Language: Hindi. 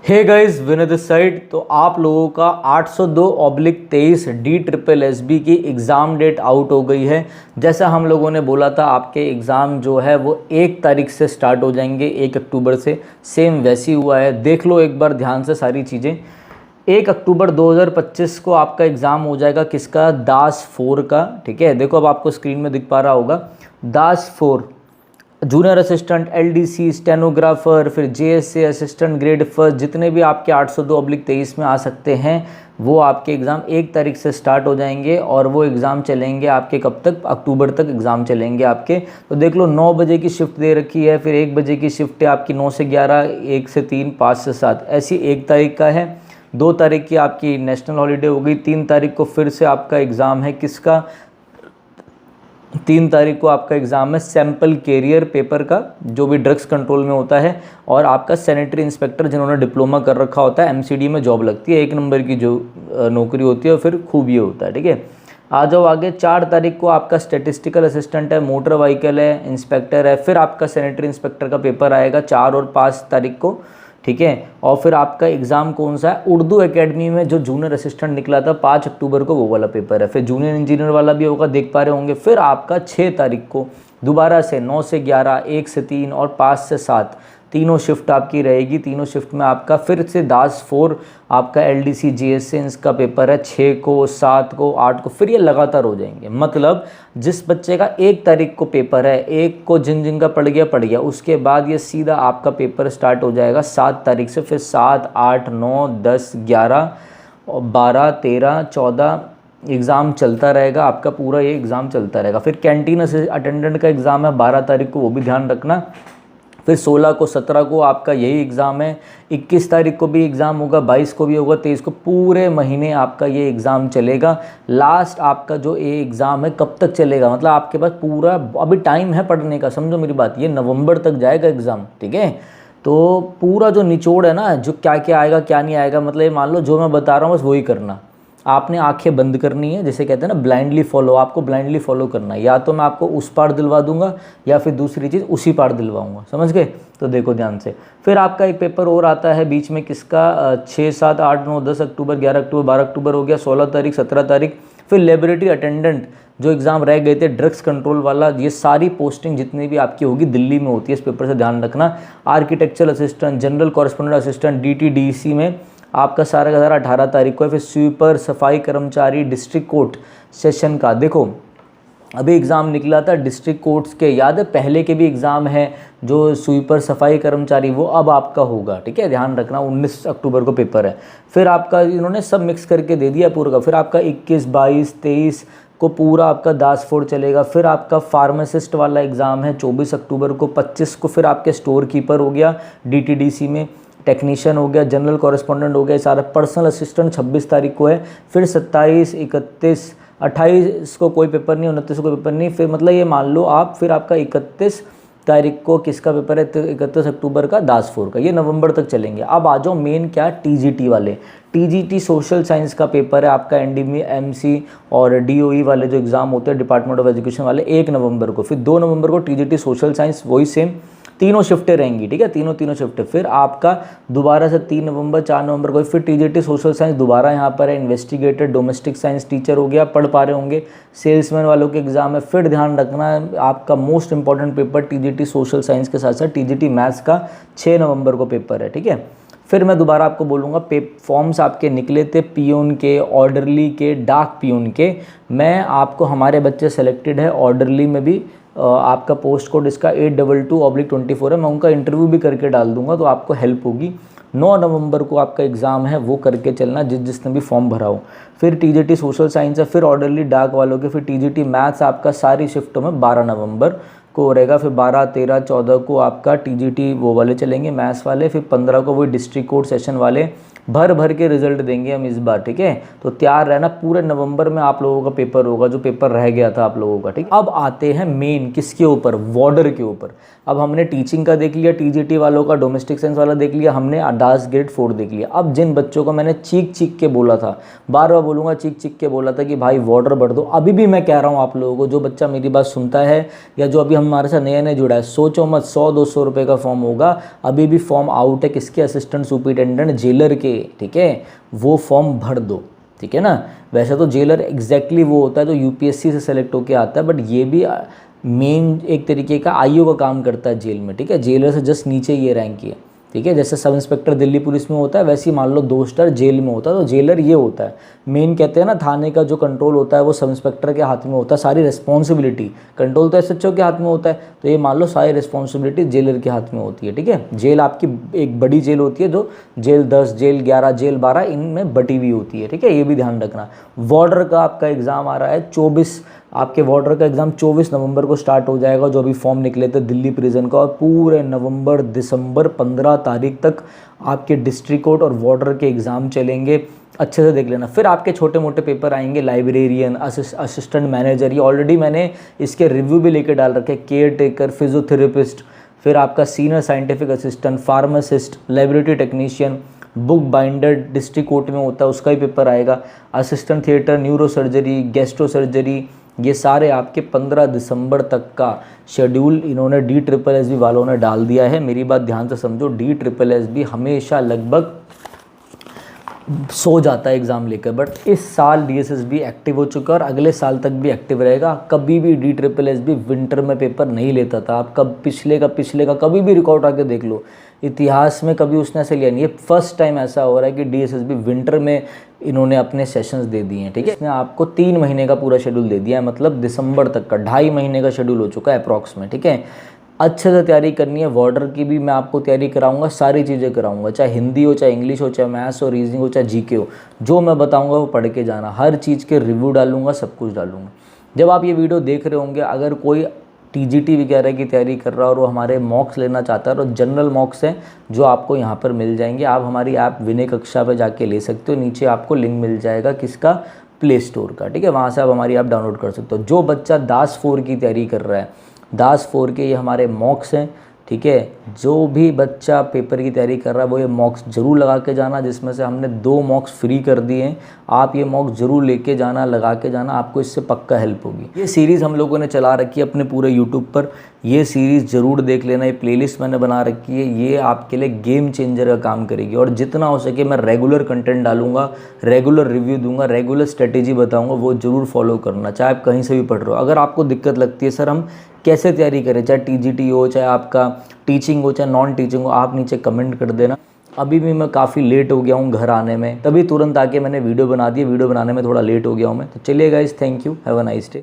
Hey guys, Vinay this side. तो आप लोगों का 802/23 DSSB की एग्ज़ाम डेट आउट हो गई है। जैसा हम लोगों ने बोला था, आपके एग्ज़ाम जो है वो 1 तारीख से स्टार्ट हो जाएंगे, 1 अक्टूबर से। सेम वैसी हुआ है, देख लो एक बार ध्यान से सारी चीज़ें। 1 अक्टूबर 2025 को आपका एग्ज़ाम हो जाएगा किसका? दास 4 का। ठीक है, देखो अब आपको स्क्रीन में दिख पा रहा होगा, दास 4 जूनियर असिस्टेंट, एलडीसी, स्टेनोग्राफर, फिर जेएसए असिस्टेंट ग्रेड फर्स्ट, जितने भी आपके 802/23 में आ सकते हैं वो आपके एग्ज़ाम 1 तारीख से स्टार्ट हो जाएंगे और वो एग्ज़ाम चलेंगे आपके कब तक? अक्टूबर तक एग्ज़ाम चलेंगे आपके। तो देख लो 9 बजे की शिफ्ट दे रखी है, फिर 1 बजे की शिफ्ट है आपकी 9 से 11, 1 से 3, 5 से 7, ऐसी 1 तारीख का है। 2 तारीख की आपकी नेशनल हॉलीडे हो गई। 3 तारीख को फिर से आपका एग्ज़ाम है किसका? 3 तारीख को आपका एग्ज़ाम है सैंपल कैरियर पेपर का, जो भी ड्रग्स कंट्रोल में होता है, और आपका सैनिटरी इंस्पेक्टर जिन्होंने डिप्लोमा कर रखा होता है, एमसीडी में जॉब लगती है, 1 नंबर की जो नौकरी होती है, और फिर खूब ये होता है। ठीक है, आ जाओ आगे। 4 तारीख को आपका स्टैटिस्टिकल असिस्टेंट है, मोटर व्हीकल है, इंस्पेक्टर है, फिर आपका सैनिटरी इंस्पेक्टर का पेपर आएगा 4 और 5 तारीख को। ठीक है, और फिर आपका एग्ज़ाम कौन सा है? उर्दू एकेडमी में जो जूनियर असिस्टेंट निकला था 5 अक्टूबर को, वो वाला पेपर है। फिर जूनियर इंजीनियर वाला भी होगा, देख पा रहे होंगे। फिर आपका 6 तारीख को दोबारा से 9 से 11, 1 से 3 और 5 से 7 तीनों शिफ्ट आपकी रहेगी। तीनों शिफ्ट में आपका फिर से दास 4 आपका एलडीसी जीएसए का पेपर है 6 को, 7 को, 8 को, फिर ये लगातार हो जाएंगे। मतलब जिस बच्चे का 1 तारीख को पेपर है, 1 को जिन जिन का पड़ गया, उसके बाद ये सीधा आपका पेपर स्टार्ट हो जाएगा 7 तारीख से। फिर 7, 8, 9, 10, 11, 12, 13, 14 एग्ज़ाम चलता रहेगा आपका, पूरा ये एग्ज़ाम चलता रहेगा। फिर कैंटीन अटेंडेंट का एग्ज़ाम है 12 तारीख को, वो भी ध्यान रखना। फिर 16 को, 17 को आपका यही एग्ज़ाम है। 21 तारीख को भी एग्ज़ाम होगा, 22 को भी होगा, 23 को, पूरे महीने आपका ये एग्ज़ाम चलेगा। लास्ट आपका जो ये एग्ज़ाम है कब तक चलेगा? मतलब आपके पास पूरा अभी टाइम है पढ़ने का, समझो मेरी बात, ये नवंबर तक जाएगा एग्ज़ाम। ठीक है, तो पूरा जो निचोड़ है ना, जो क्या क्या आएगा क्या नहीं आएगा, मतलब ये मान लो जो मैं बता रहा हूँ बस वही करना। आपने आंखें बंद करनी है, जैसे कहते हैं ना ब्लाइंडली फॉलो, आपको ब्लाइंडली फॉलो करना है। या तो मैं आपको उस पार दिलवा दूंगा या फिर दूसरी चीज़ उसी पार दिलवाऊंगा, समझ गए? तो देखो ध्यान से। फिर आपका एक पेपर और आता है बीच में किसका? 6, 7, 8, 9, 10 अक्टूबर, 11 अक्टूबर, 12 अक्टूबर हो गया, 16 तारीख, 17 तारीख। फिर लेबोरेटरी अटेंडेंट जो एग्ज़ाम रह गए थे, ड्रग्स कंट्रोल वाला, ये सारी पोस्टिंग जितनी भी आपकी होगी दिल्ली में होती है, इस पेपर से ध्यान रखना। Architectural assistant, general correspondent assistant, DTDC में आपका सारा का सारा 18 तारीख को है। फिर स्वीपर, सफाई कर्मचारी, डिस्ट्रिक्ट कोर्ट सेशन का, देखो अभी एग्ज़ाम निकला था डिस्ट्रिक्ट कोर्ट्स के, याद है? पहले के भी एग्ज़ाम है जो स्वीपर, सफाई कर्मचारी, वो अब आपका होगा। ठीक है, ध्यान रखना, 19 अक्टूबर को पेपर है। फिर आपका इन्होंने सब मिक्स करके दे दिया पूरा का। फिर आपका 21, 22, 23 को पूरा आपका दास 4 चलेगा। फिर आपका फार्मासिस्ट वाला एग्ज़ाम है 24 अक्टूबर को। 25 को फिर आपके स्टोर कीपर हो गया डीटीडीसी में, टेक्नीशियन हो गया, जनरल कॉरेस्पोंडेंट हो गया, सारा। पर्सनल असिस्टेंट 26 तारीख को है। फिर 27, 31, 28 को कोई पेपर नहीं, 29 को कोई पेपर नहीं। फिर मतलब ये मान लो आप, फिर आपका 31 तारीख को किसका पेपर है? 31 अक्टूबर का दास 4 का। ये नवंबर तक चलेंगे। अब आ जाओ मेन क्या? टीजीटी वाले। टीजीटी सोशल साइंस का पेपर है आपका, एनडीएमसी और डीओई वाले जो एग्ज़ाम होते हैं डिपार्टमेंट ऑफ एजुकेशन वाले, 1 नवंबर को। फिर 2 नवंबर को टीजीटी सोशल साइंस, वही सेम तीनों शिफ्टें रहेंगी। ठीक है, तीनों शिफ्टें। फिर आपका दोबारा से 3 नवंबर, 4 नवंबर को फिर टीजीटी सोशल साइंस दोबारा यहाँ पर है। इन्वेस्टिगेटर, डोमेस्टिक साइंस टीचर हो गया, पढ़ पा रहे होंगे। सेल्समैन वालों के एग्जाम है। फिर ध्यान रखना आपका most important paper TGT social science के साथ साथ टीजीटी मैथ्स का 6 नवंबर को पेपर है। ठीक है, फिर मैं दोबारा आपको बोलूँगा, फॉर्म्स आपके निकले थे पियून के, ऑर्डरली के, डाक पियून के। मैं आपको, हमारे बच्चे सेलेक्टेड है ऑर्डरली में भी, आपका पोस्ट कोड इसका 822/24 है। मैं उनका इंटरव्यू भी करके डाल दूंगा, तो आपको हेल्प होगी। 9 नवंबर को आपका एग्ज़ाम है, वो करके चलना जिसने भी फॉर्म भरा हो। फिर टीजीटी सोशल साइंस है, फिर ऑर्डरली डाक वालों के, फिर टीजीटी मैथ्स आपका सारी शिफ्टों में 12 नवंबर को रहेगा। फिर 12, 13, 14 को आपका टीजीटी वो वाले चलेंगे मैथ्स वाले। फिर 15 को वही डिस्ट्रिक्ट कोर्ट सेशन वाले। भर के रिजल्ट देंगे हम इस बार। ठीक है, तो तैयार रहना। पूरे नवंबर में आप लोगों का पेपर होगा, जो पेपर रह गया था आप लोगों का। ठीक, अब आते हैं मेन किसके ऊपर? वार्डर के ऊपर। अब हमने टीचिंग का देख लिया, टीजीटी वालों का, डोमेस्टिक साइंस वाला देख लिया, हमने दास ग्रेड 4 देख लिया। अब जिन बच्चों को मैंने चीख के बोला था, बार बार बोलूँगा, चीख के बोला था कि भाई वार्डर भर दो, अभी भी मैं कह रहा हूँ आप लोगों को, जो बच्चा मेरी बात सुनता है या जो अभी हमारे साथ नया नया जुड़ा है, सोचो मत 100-200 रुपये का फॉर्म होगा, अभी भी फॉर्म आउट है किसके, असिस्टेंट सुपरिटेंडेंट जेलर के, ठीक है, वो फॉर्म भर दो, ठीक है ना। वैसे तो जेलर एग्जैक्टली वो होता है जो यूपीएससी से सेलेक्ट होकर आता है, बट ये भी मेन एक तरीके का आईओ का काम करता है जेल में, ठीक है, जेलर से जस्ट नीचे ये रैंक है, ठीक है। जैसे सब इंस्पेक्टर दिल्ली पुलिस में होता है, वैसे ही मान लो 2 स्टार जेल में होता है, तो जेलर ये होता है मेन। कहते हैं ना थाने का जो कंट्रोल होता है वो सब इंस्पेक्टर के हाथ में होता है, सारी रिस्पॉन्सिबिलिटी, कंट्रोल तो एसएचओ के हाथ में होता है, तो ये मान लो सारी रिस्पॉन्सिबिलिटी जेलर के हाथ में होती है, ठीक है। जेल आपकी एक बड़ी जेल होती है, जो जेल 10, जेल 11, जेल 12 इनमें बटी हुई होती है, ठीक है, ये भी ध्यान रखना। वार्डर का आपका एग्ज़ाम आ रहा है 24, आपके वार्डर का एग्ज़ाम 24 नवंबर को स्टार्ट हो जाएगा, जो अभी फॉर्म निकले थे दिल्ली प्रिजन का, और पूरे नवंबर दिसंबर 15 तारीख तक आपके डिस्ट्रिक्ट कोर्ट और वार्डर के एग्ज़ाम चलेंगे, अच्छे से देख लेना। फिर आपके छोटे मोटे पेपर आएंगे, लाइब्रेरियन, असिस्टेंट मैनेजर, ये ऑलरेडी मैंने इसके रिव्यू भी लेके डाल रखे, केयर टेकर, फिजियोथेरेपिस्ट, फिर आपका senior scientific assistant, pharmacist, laboratory technician, book binder district court में होता है उसका ही पेपर आएगा, assistant theatre, neuro surgery, gastro surgery, ये सारे आपके 15 दिसंबर तक का शेड्यूल इन्होंने DSSB वालों ने डाल दिया है। मेरी बात ध्यान से समझो, DSSB हमेशा लगभग सो जाता है एग्ज़ाम लेकर, बट इस साल DSSB एक्टिव हो चुका है और अगले साल तक भी एक्टिव रहेगा। कभी भी DSSB विंटर में पेपर नहीं लेता था, आप कब पिछले का कभी भी रिकॉर्ड आके देख लो, इतिहास में कभी उसने ऐसे लिया नहीं। ये फर्स्ट टाइम ऐसा हो रहा है कि DSSB विंटर में इन्होंने अपने सेशंस दे दिए हैं, ठीक है। इसने आपको 3 महीने का पूरा शेड्यूल दे दिया है, मतलब दिसंबर तक का 2.5 महीने का शेड्यूल हो चुका है अप्रॉक्स में, ठीक है। अच्छे से तैयारी करनी है, वार्डर की भी मैं आपको तैयारी कराऊंगा, सारी चीज़ें कराऊंगा, चाहे हिंदी हो, चाहे इंग्लिश हो, चाहे मैथ्स हो, रीजनिंग हो, चाहे जीके हो, जो मैं बताऊंगा वो पढ़ के जाना, हर चीज़ के रिव्यू डालूंगा, सब कुछ डालूंगा। जब आप ये वीडियो देख रहे होंगे, अगर कोई TGT वगैरह की तैयारी कर रहा है और वो हमारे मॉक्स लेना चाहता है, तो जनरल मॉक्स हैं जो आपको यहाँ पर मिल जाएंगे। आप हमारी ऐप विनय कक्षा पर जाके ले सकते हो, नीचे आपको लिंक मिल जाएगा किसका, प्ले स्टोर का, ठीक है, वहाँ से आप हमारी ऐप डाउनलोड कर सकते हो। जो बच्चा दास 4 की तैयारी कर रहा है, दास 4 के ये हमारे मॉक्स हैं, ठीक है, जो भी बच्चा पेपर की तैयारी कर रहा है वो ये मॉक्स ज़रूर लगा के जाना, जिसमें से हमने 2 मॉक्स फ्री कर दिए हैं। आप ये मॉक्स ज़रूर लेके जाना, लगा के जाना, आपको इससे पक्का हेल्प होगी। ये सीरीज़ हम लोगों ने चला रखी है अपने पूरे यूट्यूब पर, ये सीरीज़ ज़रूर देख लेना, ये प्लेलिस्ट मैंने बना रखी है, ये आपके लिए गेम चेंजर का काम करेगी। और जितना हो सके मैं रेगुलर कंटेंट डालूंगा, रेगुलर रिव्यू दूंगा, रेगुलर स्ट्रेटेजी बताऊंगा, वो ज़रूर फॉलो करना, चाहे आप कहीं से भी पढ़ रहे हो। अगर आपको दिक्कत लगती है सर हम कैसे तैयारी करें, चाहे TGT हो, चाहे आपका टीचिंग हो, चाहे नॉन टीचिंग हो, आप नीचे कमेंट कर देना। अभी भी मैं काफ़ी लेट हो गया हूँ घर आने में, तभी तुरंत आके मैंने वीडियो बना दी, वीडियो बनाने में थोड़ा लेट हो गया हूँ मैं। तो चलिए guys, thank you, have a nice day.